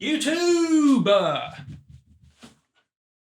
YouTuber!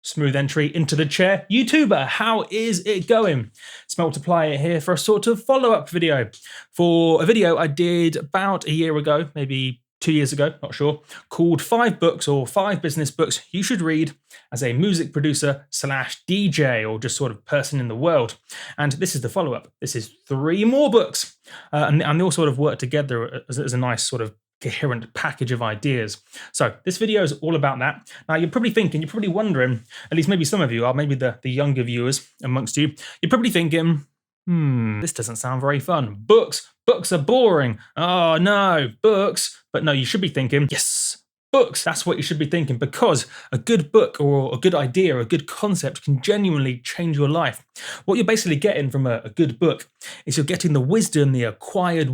Smooth entry into the chair. YouTuber, how is it going? It's Multiplier here for a sort of follow-up video for a video I did about a year ago, maybe 2 years ago, not sure, called 5 books or 5 business books you should read as a music producer slash DJ or just sort of person in the world. And this is the follow-up. This is 3 more books. And they all sort of work together as a nice sort of coherent package of ideas. So this video is all about that. Now you're probably wondering, at least maybe some of you are, maybe the younger viewers amongst you, you're probably thinking, this doesn't sound very fun. Books are boring. Oh no, books. But no, you should be thinking, yes, books. That's what you should be thinking, because a good book or a good idea or a good concept can genuinely change your life. What you're basically getting from a good book is you're getting the wisdom, the acquired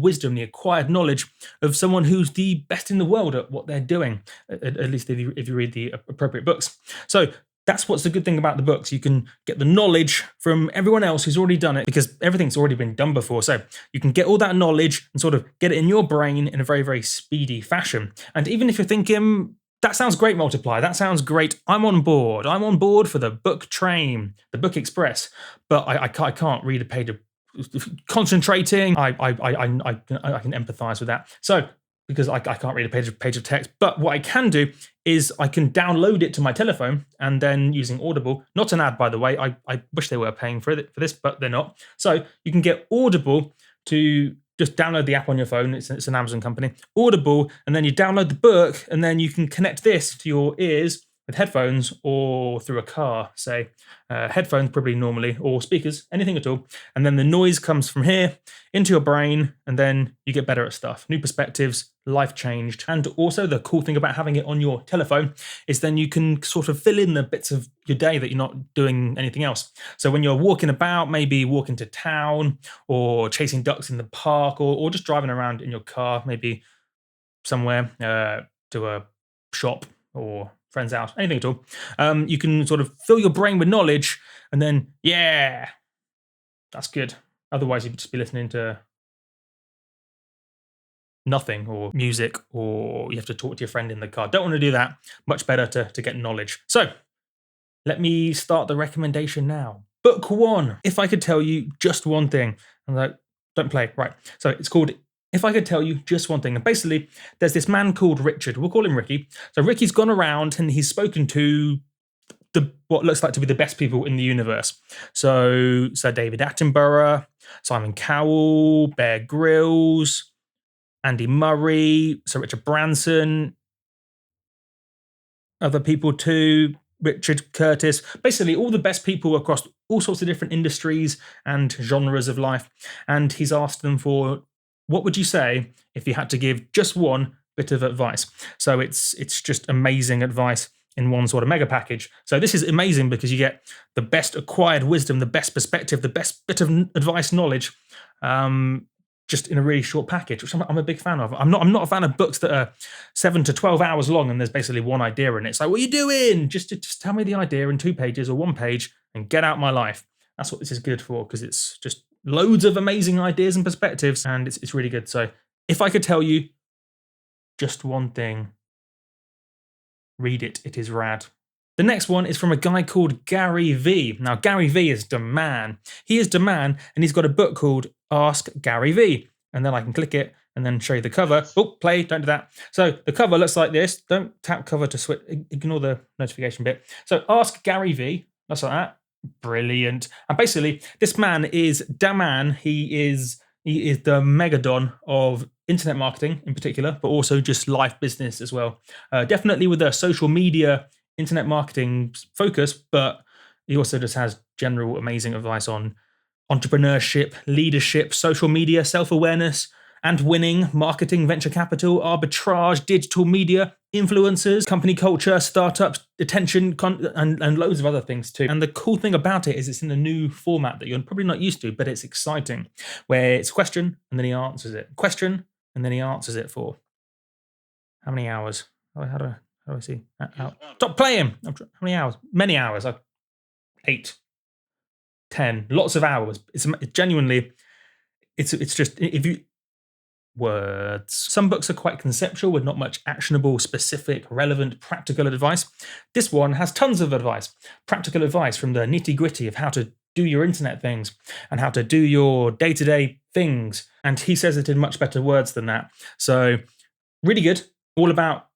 knowledge of someone who's the best in the world at what they're doing, at least if you read the appropriate books. So that's what's the good thing about the books. You can get the knowledge from everyone else who's already done it, because everything's already been done before. So you can get all that knowledge and sort of get it in your brain in a very, very speedy fashion. And even if you're thinking, that sounds great, Multiply, that sounds great, I'm on board for the book train, the book express, but I can't read a page of concentrating. I can empathize with that. So because I can't read a page of text. But what I can do is I can download it to my telephone, and then using Audible, not an ad by the way, I wish they were paying for this, but they're not. So you can get Audible to just download the app on your phone. It's an Amazon company, Audible, and then you download the book, and then you can connect this to your ears with headphones or through a car, say. Headphones probably normally, or speakers, anything at all. And then the noise comes from here into your brain, and then you get better at stuff. New perspectives, life changed. And also the cool thing about having it on your telephone is then you can sort of fill in the bits of your day that you're not doing anything else. So when you're walking about, maybe walking to town or chasing ducks in the park, or just driving around in your car, maybe somewhere to a shop or friend's house, anything at all. You can sort of fill your brain with knowledge, and then, yeah, that's good. Otherwise, you'd just be listening to nothing or music, or you have to talk to your friend in the car. Don't want to do that. Much better to get knowledge. So let me start the recommendation now. Book 1, If I Could Tell You Just One Thing. I'm like, don't play. Right. So it's called If I Could Tell You Just One Thing. And basically, there's this man called Richard. We'll call him Ricky. So Ricky's gone around and he's spoken to what looks like to be the best people in the universe. So Sir David Attenborough, Simon Cowell, Bear Grylls, Andy Murray, Sir Richard Branson, other people too, Richard Curtis, basically all the best people across all sorts of different industries and genres of life. And he's asked them for, what would you say if you had to give just one bit of advice? So it's just amazing advice in one sort of mega package. So this is amazing because you get the best acquired wisdom, the best perspective, the best bit of advice, knowledge, just in a really short package, which I'm a big fan of. I'm not a fan of books that are 7 to 12 hours long and there's basically one idea in it. It's like, what are you doing? Just tell me the idea in 2 pages or 1 page and get out my life. That's what this is good for, because it's just loads of amazing ideas and perspectives, and it's really good. So if I could tell you just one thing, read it. It is rad. The next one is from a guy called Gary V. Now, Gary V is the man. He is the man, and he's got a book called Ask Gary V. And then I can click it and then show you the cover. Oh, play, don't do that. So the cover looks like this. Don't tap cover to switch, ignore the notification bit. So Ask Gary V, that's like that. Brilliant. And basically, this man is the man. He is the megadon of internet marketing in particular, but also just life business as well. Definitely with a social media internet marketing focus, but he also just has general amazing advice on entrepreneurship, leadership, social media, self-awareness, and winning, marketing, venture capital, arbitrage, digital media, influencers, company culture, startups, attention, and loads of other things too. And the cool thing about it is it's in a new format that you're probably not used to, but it's exciting, where it's question and then he answers it. Question and then he answers it for how many hours? How do I see? Stop playing! How many hours? Many hours. 8, 10, lots of hours. It's genuinely, it's just, if you words. Some books are quite conceptual with not much actionable, specific, relevant, practical advice. This one has tons of advice, practical advice from the nitty gritty of how to do your internet things and how to do your day-to-day things. And he says it in much better words than that. So really good, all about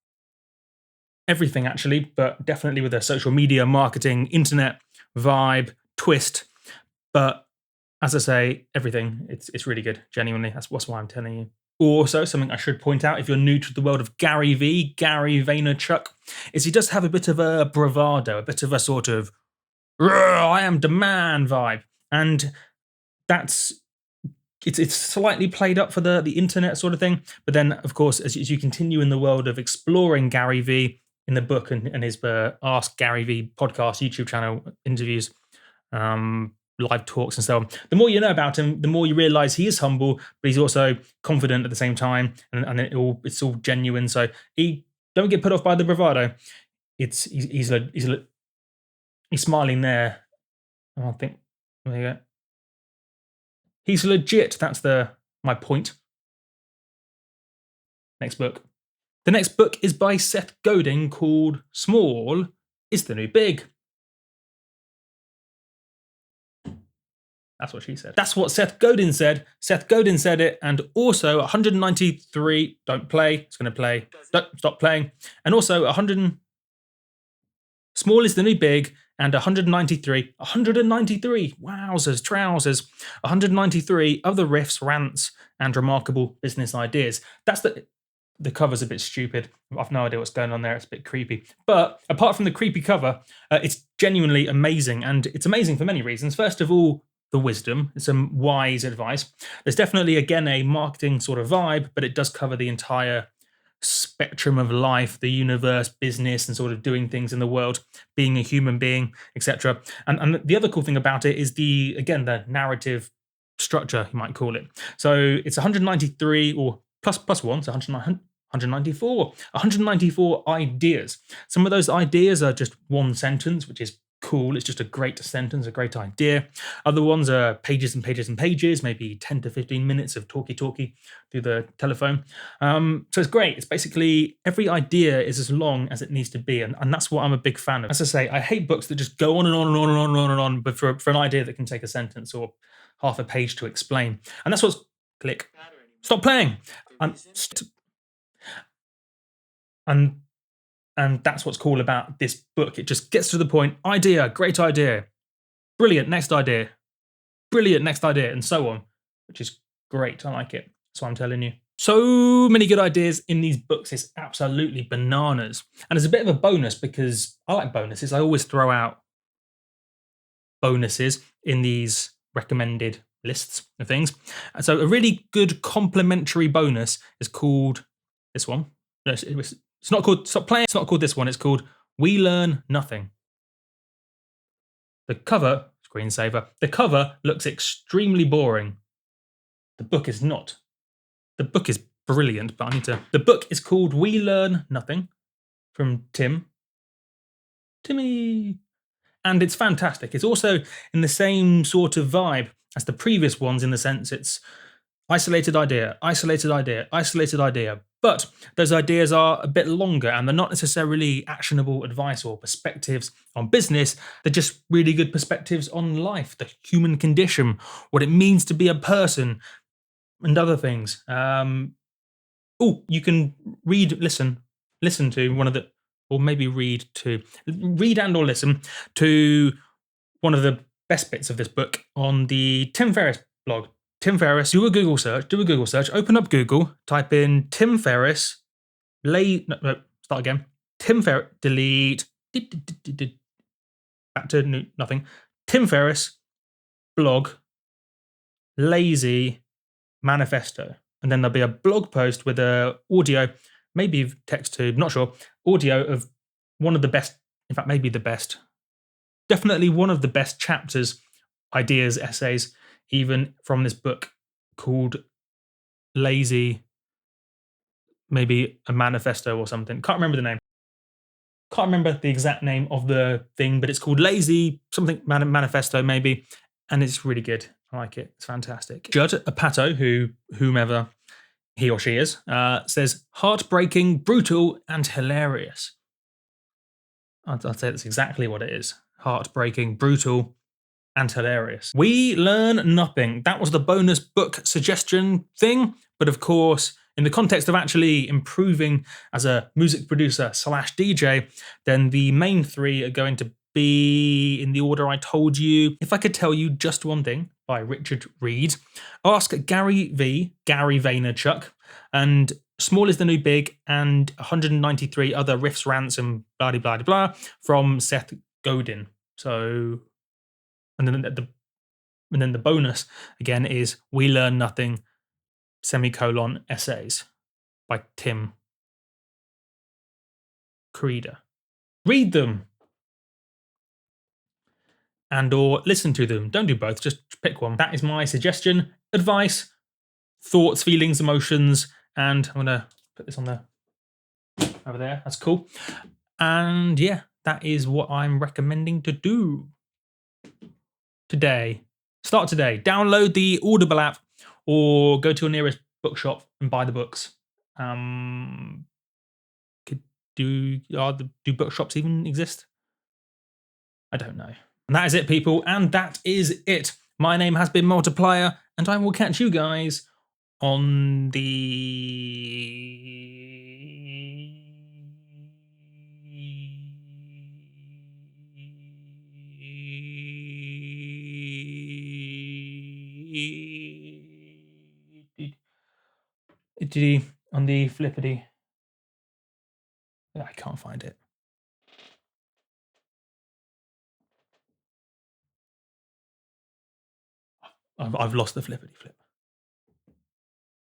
everything actually, but definitely with a social media, marketing, internet vibe, twist. But as I say, everything, it's really good, genuinely. That's why I'm telling you. Also, something I should point out, if you're new to the world of Gary Vaynerchuk, is he does have a bit of a bravado, a bit of a sort of, I am the man vibe. And it's slightly played up for the internet sort of thing. But then, of course, as you continue in the world of exploring Gary V in the book and his Ask Gary V podcast, YouTube channel, interviews, live talks and so on, the more you know about him, the more you realize he is humble, but he's also confident at the same time, and it's all genuine. So don't get put off by the bravado. He's smiling there. I think there you go. He's legit. That's my point. Next book. The next book is by Seth Godin called Small is the New Big. That's what she said. That's what Seth Godin said. Seth Godin said it, and also 193, don't play, it's going to play, don't stop playing. And also 100, Small is the New Big, and 193, wowzers, trousers, 193 other riffs, rants, and remarkable business ideas. That's the cover's a bit stupid. I've no idea what's going on there. It's a bit creepy. But apart from the creepy cover, it's genuinely amazing, and it's amazing for many reasons. First of all, the wisdom, some wise advice. There's definitely, again, a marketing sort of vibe, but it does cover the entire spectrum of life, the universe, business, and sort of doing things in the world, being a human being, etc. And the other cool thing about it is the narrative structure, you might call it. So it's 193 or plus one, so 194 ideas. Some of those ideas are just one sentence, which is cool. It's just a great sentence, a great idea. Other ones are pages and pages and pages, maybe 10 to 15 minutes of talky through the telephone. So it's great. It's basically every idea is as long as it needs to be. And that's what I'm a big fan of. As I say, I hate books that just go on and on and on and on and on and on, but for an idea that can take a sentence or half a page to explain. And that's what's click. Stop playing. And that's what's cool about this book. It just gets to the point. Idea, great idea. Brilliant, next idea. Brilliant, next idea, and so on, which is great. I like it. That's what I'm telling you. So many good ideas in these books. It's absolutely bananas. And it's a bit of a bonus because I like bonuses. I always throw out bonuses in these recommended lists of things. And so a really good complimentary bonus is called this one. No, it's not called Stop Playing. It's not called this one. It's called We Learn Nothing. The cover, screensaver, the cover looks extremely boring. The book is not. The book is brilliant, but the book is called We Learn Nothing from Timmy. And it's fantastic. It's also in the same sort of vibe as the previous ones in the sense it's isolated idea, isolated idea, isolated idea. But those ideas are a bit longer and they're not necessarily actionable advice or perspectives on business. They're just really good perspectives on life, the human condition, what it means to be a person, and other things. You can listen to one of the, or maybe read and or listen to one of the best bits of this book on the Tim Ferriss blog. Tim Ferriss, do a Google search, open up Google, type in Tim Ferriss, start again. Tim Ferriss, delete, back to nothing. Tim Ferriss, blog, lazy manifesto. And then there'll be a blog post with a audio, maybe text too, not sure, audio of one of the best, in fact, maybe the best, definitely one of the best chapters, ideas, essays, even from this book called Lazy, maybe a manifesto or something. Can't remember the name. Can't remember the exact name of the thing, but it's called Lazy something manifesto maybe, and it's really good. I like it. It's fantastic. Judd Apatow, whomever he or she is, says heartbreaking, brutal, and hilarious. I'd say that's exactly what it is. Heartbreaking, brutal, and hilarious. We learn nothing. That was the bonus book suggestion thing. But of course, in the context of actually improving as a music producer slash DJ, then the main three are going to be in the order I told you. If I could tell you just one thing by Richard Reed, ask Gary Vaynerchuk, and Small is the New Big, and 193 other riffs, rants, and blah blah blah blah from Seth Godin. So, and then the bonus again is We Learn Nothing, semicolon essays by Tim Creeder. Read them and or listen to them. Don't do both, just pick one. That is my suggestion, advice, thoughts, feelings, emotions, and I'm gonna put this on there over there. That's cool. And yeah, that is what I'm recommending to do today. Start today. Download the Audible app or go to your nearest bookshop and buy the books. Do bookshops even exist? I don't know. And that is it, people. And that is it. My name has been Multiplier, and I will catch you guys on the flippity. I can't find it. I've lost the flippity flip.